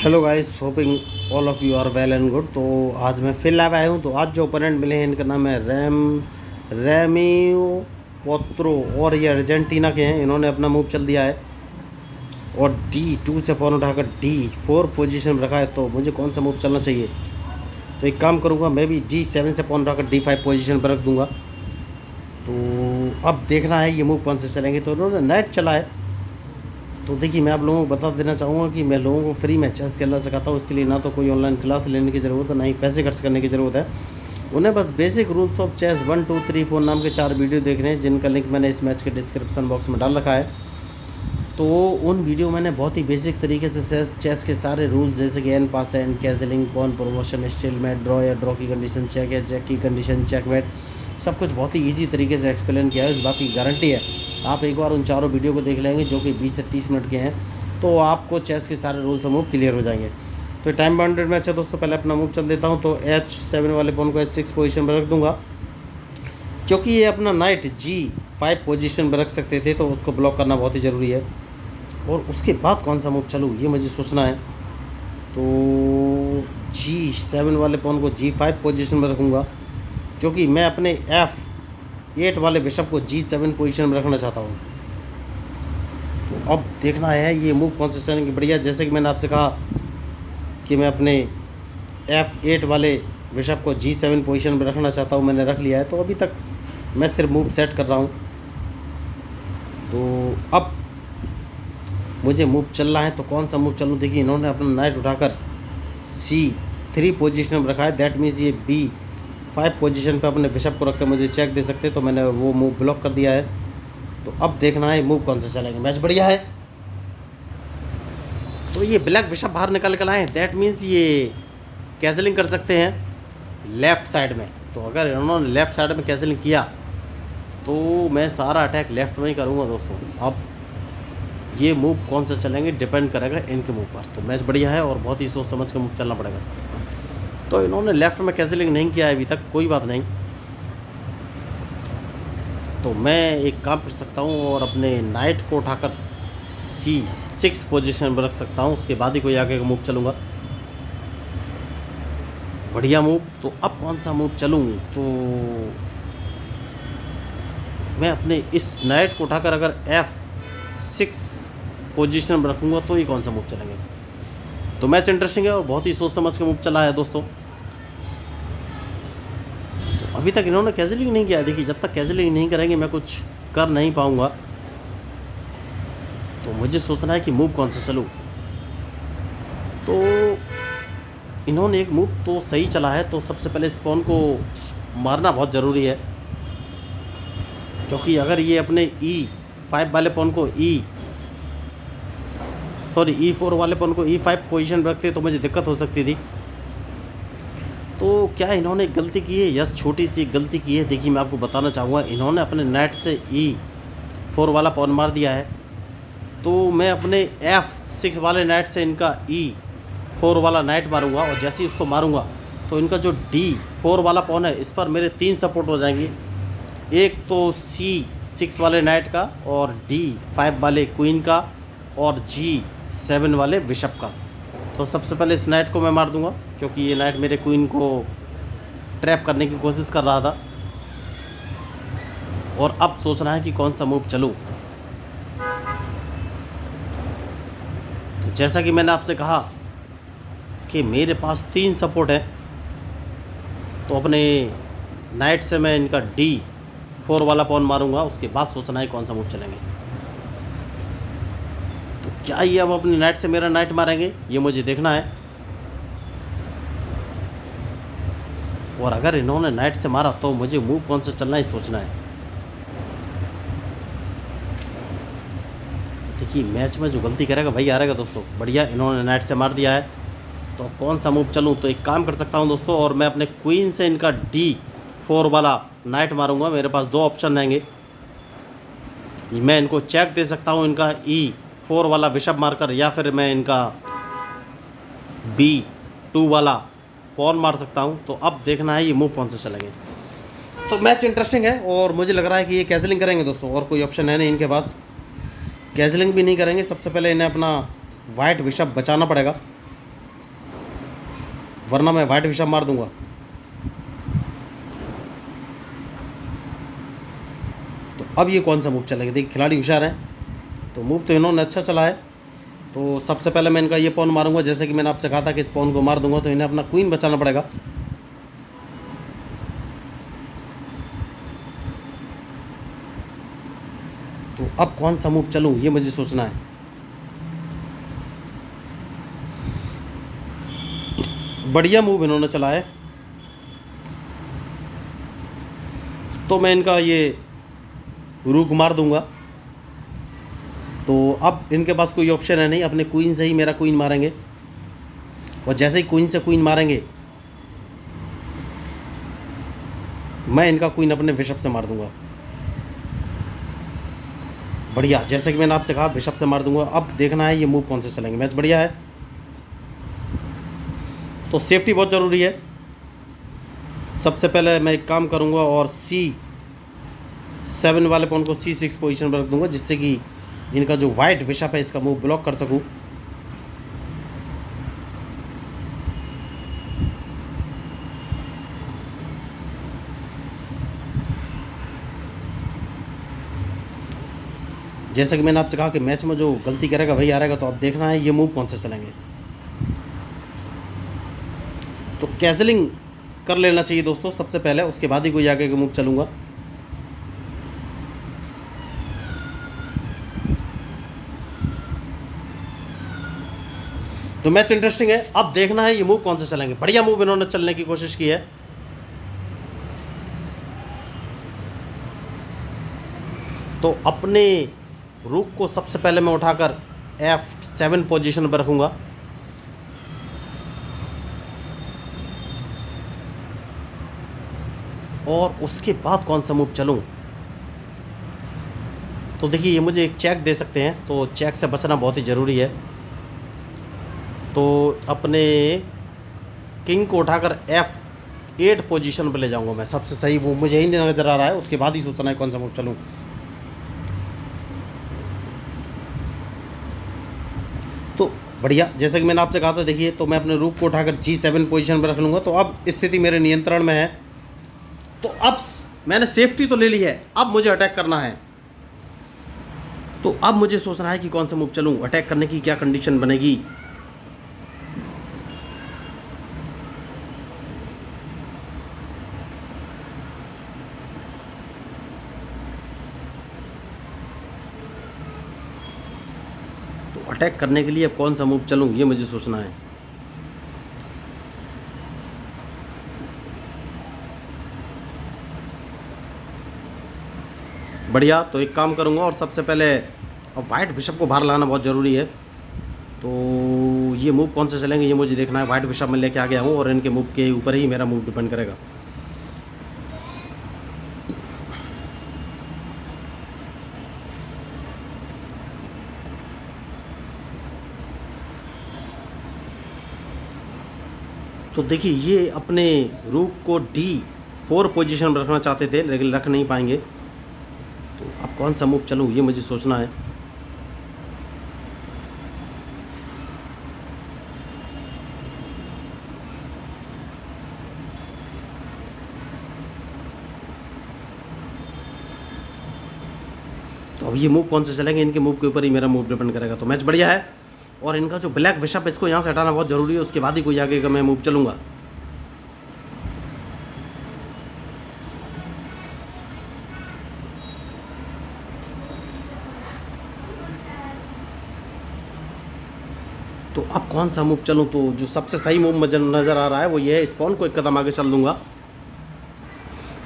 Hello guys, hoping all of you are well and good. तो आज मैं फिर लाइव आया हूँ। तो आज जो ओपोनेंट मिले हैं इनका नाम है रेमियो पोत्रो और ये अर्जेंटीना के हैं। इन्होंने अपना मूव चल दिया है और D2 से पॉन उठाकर D4 पोजीशन में रखा है। तो मुझे कौन सा मूव चलना चाहिए? तो एक काम करूँगा, मैं भी D7 से पॉन उठाकर D5 पोजीशन पर रख दूँगा। तो अब देखना है ये मूव कौन से चलेंगे। तो इन्होंने नाइट चला है। तो देखिए, मैं आप लोगों को बता देना चाहूँगा कि मैं लोगों को फ्री में चेस खेलना सिखाता हूँ। इसके लिए ना तो कोई ऑनलाइन क्लास लेने की ज़रूरत है, ना ही पैसे खर्च करने की ज़रूरत है। उन्हें बस बेसिक रूल्स ऑफ चेस 1 2 3 4 नाम के 4 वीडियो देखने हैं, जिनका लिंक मैंने इस मैच के डिस्क्रिप्शन बॉक्स में डाल रखा है। तो उन वीडियो मैंने बहुत ही बेसिक तरीके से चेस के सारे रूल्स, जैसे कि en passant, castling, pawn promotion, stalemate, draw या ड्रॉ की कंडीशन, चेक या चेक की कंडीशन, चेकमेट, सब कुछ बहुत ही ईजी तरीके से एक्सप्लेन किया है। इस बात की गारंटी है, आप एक बार उन चारों वीडियो को देख लेंगे जो कि 20 से 30 मिनट के हैं, तो आपको चेस के सारे रूल्स और मूव क्लियर हो जाएंगे। तो टाइम बाउंडेड मैच है दोस्तों। पहले अपना मूव चल देता हूँ। तो H7 वाले पॉन को H6 पोजीशन पर रख दूंगा, क्योंकि ये अपना नाइट G5 पोजीशन पर रख सकते थे, तो उसको ब्लॉक करना बहुत ही ज़रूरी है। और उसके बाद कौन सा मूव चलूँ ये मुझे सोचना है। तो G7 वाले पॉन को G5 पोजीशन पर रखूँगा, क्योंकि मैं अपने F8 वाले बिशप को G7 पोजीशन में रखना चाहता हूँ। तो अब देखना है ये मूव कौन से चलेंगे बढ़िया। जैसे कि मैंने आपसे कहा कि मैं अपने F8 वाले बिशप को G7 पोजीशन में रखना चाहता हूँ, मैंने रख लिया है। तो अभी तक मैं सिर्फ मूव सेट कर रहा हूँ। तो अब मुझे मूव चलना है, तो कौन सा मूव चलूँ? देखिए, इन्होंने अपना नाइट उठाकर C3 पोजीशन में रखा है। दैट मीन्स ये B5 पोजीशन पे अपने बिशप को रख कर मुझे चेक दे सकते, तो मैंने वो मूव ब्लॉक कर दिया है। तो अब देखना है मूव कौन से चलेंगे। मैच बढ़िया है। तो ये ब्लैक बिशप बाहर निकल कर आए, दैट मीन्स ये कैसलिंग कर सकते हैं लेफ़्ट साइड में। तो अगर इन्होंने लेफ़्ट साइड में कैसलिंग किया तो मैं सारा अटैक लेफ़्ट में ही करूँगा दोस्तों। अब ये मूव कौन सा चलेंगे डिपेंड करेगा इनके मूव पर। तो मैच बढ़िया है और बहुत ही सोच समझ कर मूव चलना पड़ेगा। तो इन्होंने लेफ़्ट में कैसलिंग नहीं किया है अभी तक, कोई बात नहीं। तो मैं एक काम कर सकता हूँ और अपने नाइट को उठाकर C6 पोजीशन पर रख सकता हूँ। उसके बाद ही कोई आगे का मूव चलूँगा। बढ़िया मूव। तो अब कौन सा मूव चलूँ? तो मैं अपने इस नाइट को उठाकर अगर F6 पोजीशन पर रखूँगा तो ये कौन सा मूव चलेंगे। तो मैच इंटरेस्टिंग है और बहुत ही सोच समझ के मूव चला है दोस्तों। तो अभी तक इन्होंने कैसलिंग नहीं किया। देखिए, जब तक कैसलिंग नहीं करेंगे मैं कुछ कर नहीं पाऊँगा। तो मुझे सोचना है कि मूव कौन सा चलूँ। तो इन्होंने एक मूव तो सही चला है। तो सबसे पहले इस पॉन को मारना बहुत ज़रूरी है, क्योंकि अगर ये अपने E5 वाले पॉन को E4 वाले पॉन को E5 पोजीशन रखते तो मुझे दिक्कत हो सकती थी। तो क्या इन्होंने गलती की है? यस, छोटी सी गलती की है। देखिए, मैं आपको बताना चाहूँगा, इन्होंने अपने नाइट से E4 वाला पॉन मार दिया है। तो मैं अपने F6 वाले नाइट से इनका E4 वाला नाइट मारूंगा, और जैसे ही उसको मारूंगा तो इनका जो D4 वाला पॉन है इस पर मेरे 3 सपोर्ट हो जाएंगे। एक तो C6 वाले नाइट का, और D5 वाले क्वीन का, और G7 वाले बिशप का। तो सबसे पहले इस नाइट को मैं मार दूंगा, क्योंकि ये नाइट मेरे क्वीन को ट्रैप करने की कोशिश कर रहा था। और अब सोचना है कि कौन सा मूव चलूँ। तो जैसा कि मैंने आपसे कहा कि मेरे पास 3 सपोर्ट है, तो अपने नाइट से मैं इनका D4 वाला पॉन मारूंगा। उसके बाद सोचना है कौन सा मूव चलेंगे। तो क्या ये अब अपने नाइट से मेरा नाइट मारेंगे, ये मुझे देखना है। और अगर इन्होंने नाइट से मारा तो मुझे मूव कौन सा चलना ही सोचना है। देखिए, मैच में जो गलती करेगा वही हारेगा दोस्तों। बढ़िया, इन्होंने नाइट से मार दिया है। तो अब कौन सा मूव चलूँ? तो एक काम कर सकता हूँ दोस्तों, और मैं अपने क्वीन से इनका D4 वाला नाइट मारूंगा। मेरे पास 2 ऑप्शन रहेंगे। मैं इनको चेक दे सकता हूँ इनका E4 वाला बिशप मारकर, या फिर मैं इनका B2 वाला पॉन मार सकता हूँ। तो अब देखना है ये मूव कौन से चलेंगे। तो मैच इंटरेस्टिंग है और मुझे लग रहा है कि ये कैसलिंग करेंगे दोस्तों, और कोई ऑप्शन है नहीं इनके पास। कैसलिंग भी नहीं करेंगे। सबसे पहले इन्हें अपना वाइट बिशप बचाना पड़ेगा। वरना मैं वाइट बिशप मार दूंगा। तो अब ये कौन सा मूव चलेगा? देखिए खिलाड़ी होशियार है, तो मूव तो इन्होंने अच्छा चला है। तो सबसे पहले मैं इनका ये पॉन मारूंगा, जैसे कि मैंने आपसे कहा था कि इस पॉन को मार दूंगा तो इन्हें अपना क्वीन बचाना पड़ेगा। तो अब कौन सा मूव चलूं ये मुझे सोचना है। बढ़िया मूव इन्होंने चला है, तो मैं इनका ये रूक मार दूंगा। तो अब इनके पास कोई ऑप्शन है नहीं, अपने क्वीन से ही मेरा क्वीन मारेंगे, और जैसे ही क्वीन से क्वीन मारेंगे मैं इनका क्वीन अपने बिशप से मार दूंगा। बढ़िया, जैसे कि मैंने आपसे कहा बिशप से मार दूंगा। अब देखना है ये मूव कौन से चलेंगे। मैच बढ़िया है, तो सेफ्टी बहुत ज़रूरी है। सबसे पहले मैं एक काम करूंगा और C7 वाले पॉन को C6 पोजीशन पर रख दूंगा, जिससे कि इनका जो वाइट बिशप है इसका मूव ब्लॉक कर सकूं। जैसे कि मैंने आपसे कहा कि मैच में जो गलती करेगा वही हारेगा, तो अब देखना है ये मूव कौन से चलेंगे। तो कैसलिंग कर लेना चाहिए दोस्तों सबसे पहले, उसके बाद ही कोई आगे का मूव चलूंगा। तो मैच इंटरेस्टिंग है, अब देखना है ये मूव कौन से चलेंगे। बढ़िया मूव इन्होंने चलने की कोशिश की है। तो अपने रूक को सबसे पहले मैं उठाकर F7 पोजीशन पर रखूंगा। और उसके बाद कौन सा मूव चलूं? तो देखिए ये मुझे एक चेक दे सकते हैं, तो चेक से बचना बहुत ही ज़रूरी है। तो अपने किंग को उठाकर F8 पोजीशन पर ले जाऊंगा मैं। सबसे सही वो मुझे ही नज़र आ रहा है, उसके बाद ही सोचना है कौन सा मूव चलूं। तो बढ़िया, जैसे कि मैंने आपसे कहा था, देखिए तो मैं अपने रूक को उठाकर G7 पोजीशन पर रख लूँगा। तो अब स्थिति मेरे नियंत्रण में है। तो अब मैंने सेफ्टी तो ले ली है, अब मुझे अटैक करना है। तो अब मुझे सोचना है कि कौन सा मूव चलूं, अटैक करने की क्या कंडीशन बनेगी। तो अटैक करने के लिए अब कौन सा मूव चलूं ये मुझे सोचना है। बढ़िया, तो एक काम करूंगा और सबसे पहले अब वाइट बिशप को बाहर लाना बहुत ज़रूरी है। तो ये मूव कौन से चलेंगे ये मुझे देखना है। वाइट बिशप में लेके आ गया हूँ और इनके मूव के ऊपर ही मेरा मूव डिपेंड करेगा। तो देखिए ये अपने रूक को D4 पोजीशन पर रखना चाहते थे, लेकिन रख नहीं पाएंगे। तो अब कौन सा मूव चलूँ ये मुझे सोचना है। तो अब ये मूव कौन से चलेंगे, इनके मूव के ऊपर ही मेरा मूव डिपेंड करेगा। तो मैच बढ़िया है, और इनका जो ब्लैक बिशप इसको यहाँ से हटाना बहुत ज़रूरी है, उसके बाद ही कोई आगे का मैं मूव चलूँगा। तो अब कौन सा मूव चलूँ? तो जो सबसे सही मूव मुझे नज़र आ रहा है वो ये है, स्पॉन को एक कदम आगे चल दूंगा,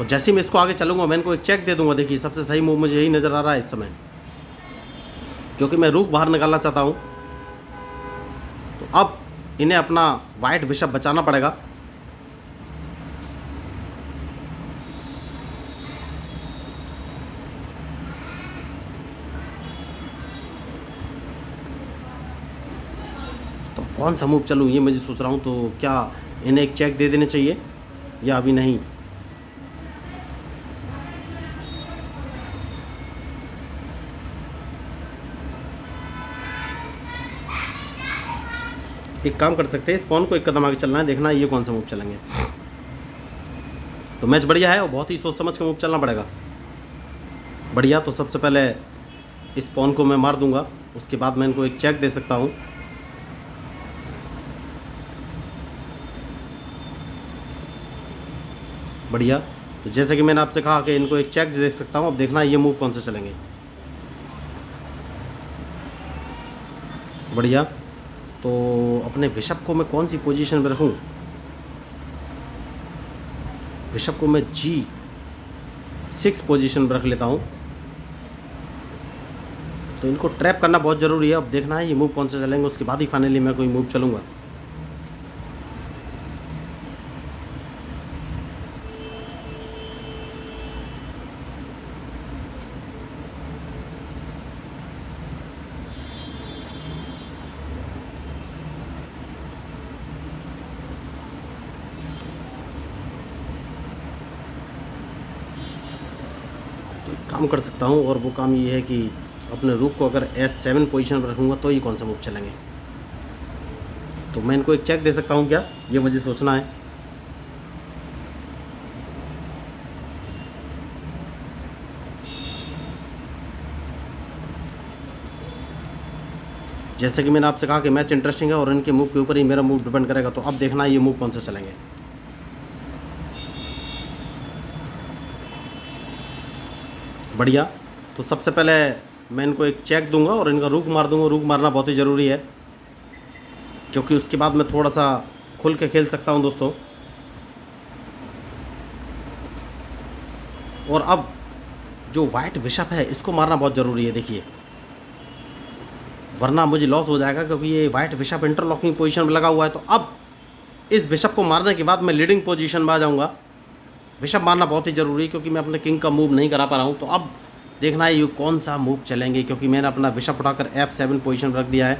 और जैसे ही मैं इसको आगे चलूँगा मैं इनको एक चेक दे दूंगा। देखिए सबसे सही मूव मुझे यही नज़र आ रहा है इस समय, क्योंकि मैं रूक बाहर निकालना चाहता हूँ। तो अब इन्हें अपना वाइट बिशप बचाना पड़ेगा। तो कौन सा मूव चलूँ ये मुझे सोच रहा हूँ। तो क्या इन्हें एक चेक दे देने चाहिए या अभी नहीं? एक काम कर सकते हैं, इस पॉन को एक कदम आगे चलना है, देखना है ये कौन सा मूव चलेंगे। तो मैच बढ़िया है और बहुत ही सोच समझ के मूव चलना पड़ेगा। बढ़िया, तो सबसे पहले इस पॉन को मैं मार दूंगा, उसके बाद मैं इनको एक चेक दे सकता हूँ। बढ़िया, तो जैसे कि मैंने आपसे कहा कि इनको एक चेक दे सकता हूँ। अब देखना है ये मूव कौन से चलेंगे। बढ़िया, तो अपने बिशप को मैं कौन सी पोजीशन में रखूँ? बिशप को मैं G6 पोजीशन में रख लेता हूँ। तो इनको ट्रैप करना बहुत ज़रूरी है। अब देखना है ये मूव कौन से चलेंगे, उसके बाद ही फाइनली मैं कोई मूव चलूँगा। तो एक काम कर सकता हूँ, और वो काम ये है कि अपने रूक को अगर H7 पोजीशन पर रखूँगा तो ये कौन सा मूव चलेंगे। तो मैं इनको एक चेक दे सकता हूँ क्या, ये मुझे सोचना है। जैसे कि मैंने आपसे कहा कि मैच इंटरेस्टिंग है और इनके मूव के ऊपर ही मेरा मूव डिपेंड करेगा। तो अब देखना है ये मूव कौन से चलेंगे। बढ़िया, तो सबसे पहले मैं इनको एक चेक दूंगा और इनका रूक मार दूंगा। रूक मारना बहुत ही ज़रूरी है, क्योंकि उसके बाद मैं थोड़ा सा खुल के खेल सकता हूं दोस्तों। और अब जो वाइट बिशप है इसको मारना बहुत ज़रूरी है, देखिए, वरना मुझे लॉस हो जाएगा, क्योंकि ये वाइट बिशप इंटरलॉकिंग पोजीशन में लगा हुआ है। तो अब इस बिशप को मारने के बाद मैं लीडिंग पोजीशन में आ जाऊंगा। बिशप मारना बहुत ही ज़रूरी है, क्योंकि मैं अपने किंग का मूव नहीं करा पा रहा हूँ। तो अब देखना है ये कौन सा मूव चलेंगे, क्योंकि मैंने अपना बिशप उठाकर F7 पोजीशन में रख दिया है।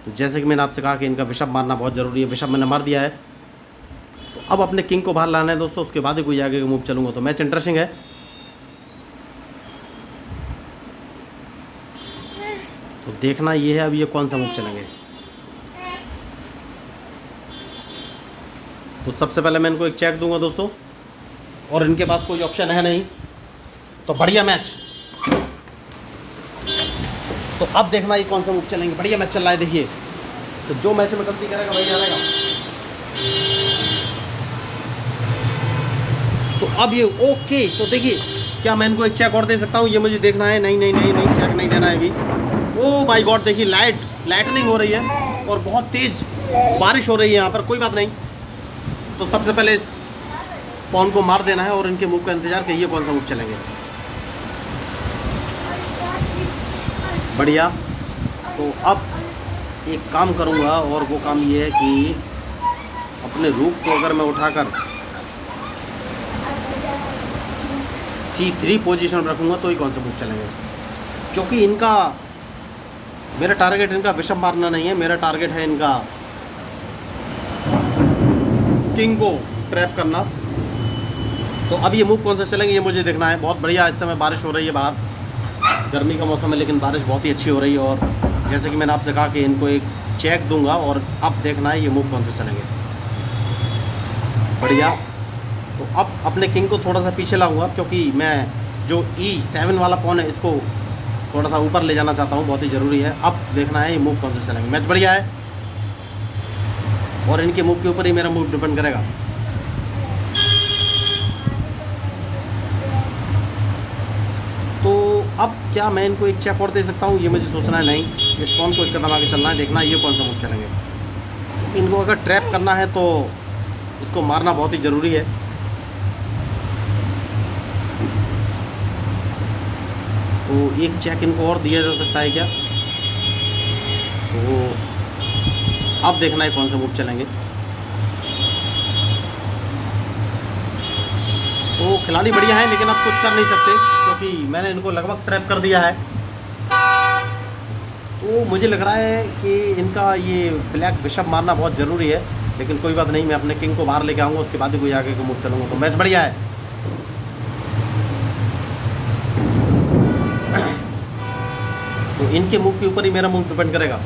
तो जैसे कि मैंने आपसे कहा कि इनका बिशप मारना बहुत ज़रूरी है, बिशप मैंने मार दिया है। तो अब अपने किंग को बाहर लाना है दोस्तों, उसके बाद ही कोई आगे का मूव चलूँगा। तो मैच इंटरेस्टिंग है। तो देखना ये है अब ये कौन सा मूव चलेंगे। तो सबसे पहले मैं इनको एक चेक दूंगा दोस्तों, और इनके पास कोई ऑप्शन है नहीं। तो बढ़िया मैच। तो अब देखना ये कौन सा मूव चलेंगे। बढ़िया मैच चल रहा है, देखिए। तो जो मैच में गलती करेगा वही हारेगा। तो अब ये ओके, तो देखिए, क्या मैं इनको एक चेक और दे सकता हूँ, ये मुझे देखना है। नहीं नहीं नहीं नहीं, चेक नहीं देना है अभी। ओ माय गॉड, देखिए लाइटनिंग हो रही है और बहुत तेज बारिश हो रही है यहाँ पर। कोई बात नहीं, तो सबसे पहले इस पॉन को मार देना है और इनके मूव का इंतजार कि ये कौन सा मूव चलेंगे। बढ़िया, तो अब एक काम करूँगा, और वो काम ये है कि अपने रूक को अगर मैं उठाकर C3 पोजीशन में रखूँगा तो ये कौन सा मूव चलेंगे। क्योंकि इनका, मेरा टारगेट इनका बिशप मारना नहीं है, मेरा टारगेट है इनका किंग को ट्रैप करना। तो अब ये मूव कौन से चलेंगे ये मुझे देखना है। बहुत बढ़िया, इस समय बारिश हो रही है, बाहर गर्मी का मौसम है, लेकिन बारिश बहुत ही अच्छी हो रही है। और जैसे कि मैंने आपसे कहा कि इनको एक चेक दूंगा, और अब देखना है ये मूव कौन से चलेंगे। बढ़िया, तो अब अपने किंग को थोड़ा सा पीछे लाऊंगा, क्योंकि मैं जो E7 वाला पॉन है इसको थोड़ा सा ऊपर ले जाना चाहता हूँ, बहुत ही ज़रूरी है। अब देखना है ये मूव कौन से चलेंगे। मैच बढ़िया है और इनके मूव के ऊपर ही मेरा मूव डिपेंड करेगा। तो अब क्या मैं इनको एक चेक और दे सकता हूँ, ये मुझे सोचना है। नहीं, इस पॉन को एक कदम आगे चलना है, देखना है ये कौन सा मूव चलेंगे। इनको अगर ट्रैप करना है तो इसको मारना बहुत ही ज़रूरी है। तो एक चेक इनको और दिया जा सकता है क्या। तो अब देखना है कौन सा मूव चलेंगे। तो खिलाड़ी बढ़िया है, लेकिन अब कुछ कर नहीं सकते, क्योंकि मैंने इनको लगभग ट्रैप कर दिया है। तो मुझे लग रहा है कि इनका ये ब्लैक बिशप मारना बहुत ज़रूरी है, लेकिन कोई बात नहीं, मैं अपने किंग को बाहर लेके आऊँगा, उसके बाद ही कोई आगे का मूव चलूँगा। तो मैच बढ़िया है। तो इनके मूव के ऊपर ही मेरा मूव डिपेंड करेगा।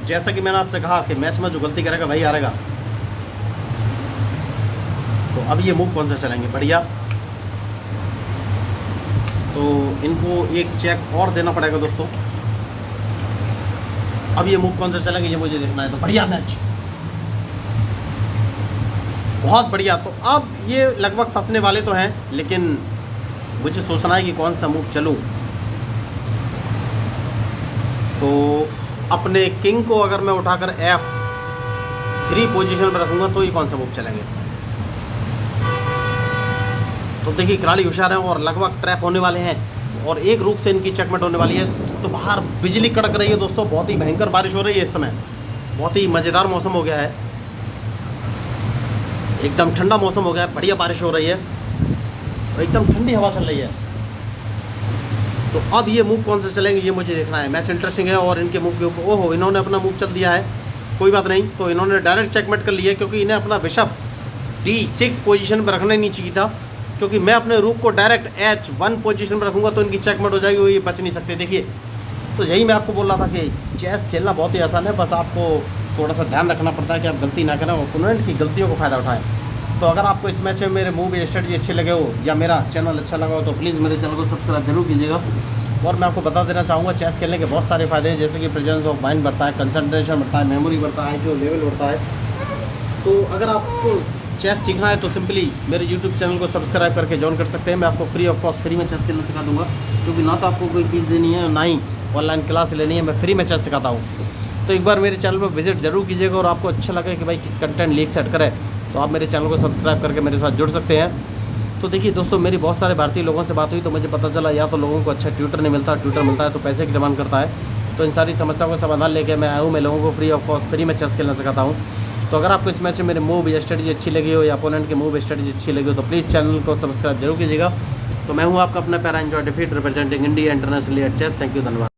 जैसा कि मैंने आपसे कहा कि मैच में जो गलती करेगा वही हारेगा। तो अब ये मूव कौन सा चलेंगे, बढ़िया। तो इनको एक चेक और देना पड़ेगा दोस्तों। अब ये मूव कौन सा चलेंगे ये मुझे देखना है। तो बढ़िया मैच, बहुत बढ़िया। तो अब ये लगभग फंसने वाले तो हैं, लेकिन मुझे सोचना है कि कौन सा मूव चलूं। तो अपने किंग को अगर मैं उठाकर F3 पोजीशन पर रखूंगा तो ये कौन सा मूव चलेंगे। तो देखिए खिलाड़ी होशियार हैं और लगभग ट्रैप होने वाले हैं और एक रूक से इनकी चेकमेट होने वाली है। तो बाहर बिजली कड़क रही है दोस्तों, बहुत ही भयंकर बारिश हो रही है इस समय, बहुत ही मज़ेदार मौसम हो गया है, एकदम ठंडा मौसम हो गया है, बढ़िया बारिश हो रही है, एकदम ठंडी हवा चल रही है। तो अब ये मूव कौन से चलेंगे ये मुझे देखना है। मैच इंटरेस्टिंग है और इनके मूव के ऊपर ओहो इन्होंने अपना मूव चल दिया है, कोई बात नहीं। तो इन्होंने डायरेक्ट चेकमेट कर लिया है क्योंकि इन्हें अपना बिशप D6 पोजीशन पर रखना ही नहीं चाहिए था, क्योंकि मैं अपने रूक को डायरेक्ट H1 पोजीशन पर रखूँगा तो इनकी चेकमेट हो जाएगी, वो ये बच नहीं सकते। देखिए तो यही मैं आपको बोल रहा था कि चेस खेलना बहुत ही आसान है, बस आपको थोड़ा सा ध्यान रखना पड़ता है कि आप गलती ना करें, ओपोनेंट की गलतियों को फ़ायदा उठाएं। तो अगर आपको इस मैच में मेरे मूव या स्ट्रेटजी अच्छे लगे हो या मेरा चैनल अच्छा लगा हो तो प्लीज़ मेरे चैनल को सब्सक्राइब जरूर कीजिएगा। और मैं आपको बता देना चाहूँगा चेस खेलने के बहुत सारे फ़ायदे हैं, जैसे कि प्रेजेंस ऑफ माइंड बढ़ता है, कंसंट्रेशन बढ़ता है, मेमोरी बढ़ता है, IQ लेवल बढ़ता है। तो अगर आपको चेस सीखना है तो सिंपली मेरे यूट्यूब चैनल को सब्सक्राइब करके ज्वाइन कर सकते हैं। मैं आपको फ्री ऑफ कॉस्ट फ्री में चेस खेलना सिखा दूँगा, क्योंकि ना तो आपको कोई फीस देनी है ना ही ऑनलाइन क्लास लेनी है, मैं फ्री में चेस सिखाता हूँ। तो एक बार मेरे चैनल पर विजिट जरूर कीजिएगा और आपको अच्छा लगे कि भाई कंटेंट लीक सेट करे तो आप मेरे चैनल को सब्सक्राइब करके मेरे साथ जुड़ सकते हैं। तो देखिए दोस्तों मेरी बहुत सारे भारतीय लोगों से बात हुई तो मुझे पता चला या तो लोगों को अच्छा ट्यूटर नहीं मिलता, ट्यूटर मिलता है तो पैसे की डिमांड करता है। तो इन सारी समस्याओं का समाधान लेके मैं आया हूँ, मैं लोगों को फ्री ऑफ कॉस्ट फ्री में चेस खेलना सिखाता हूँ। तो अगर आपको इस मैच में मेरे मूव या स्ट्रेटजी अच्छी लगी हो या अपोनेंट के मूव स्ट्रेटजी अच्छी लगी हो तो प्लीज़ चैनल को सब्सक्राइब जरूर कीजिएगा। तो मैं हूँ आपका अपना प्यारा enjoy defeat representing India internationally at chess. Thank you, धन्यवाद।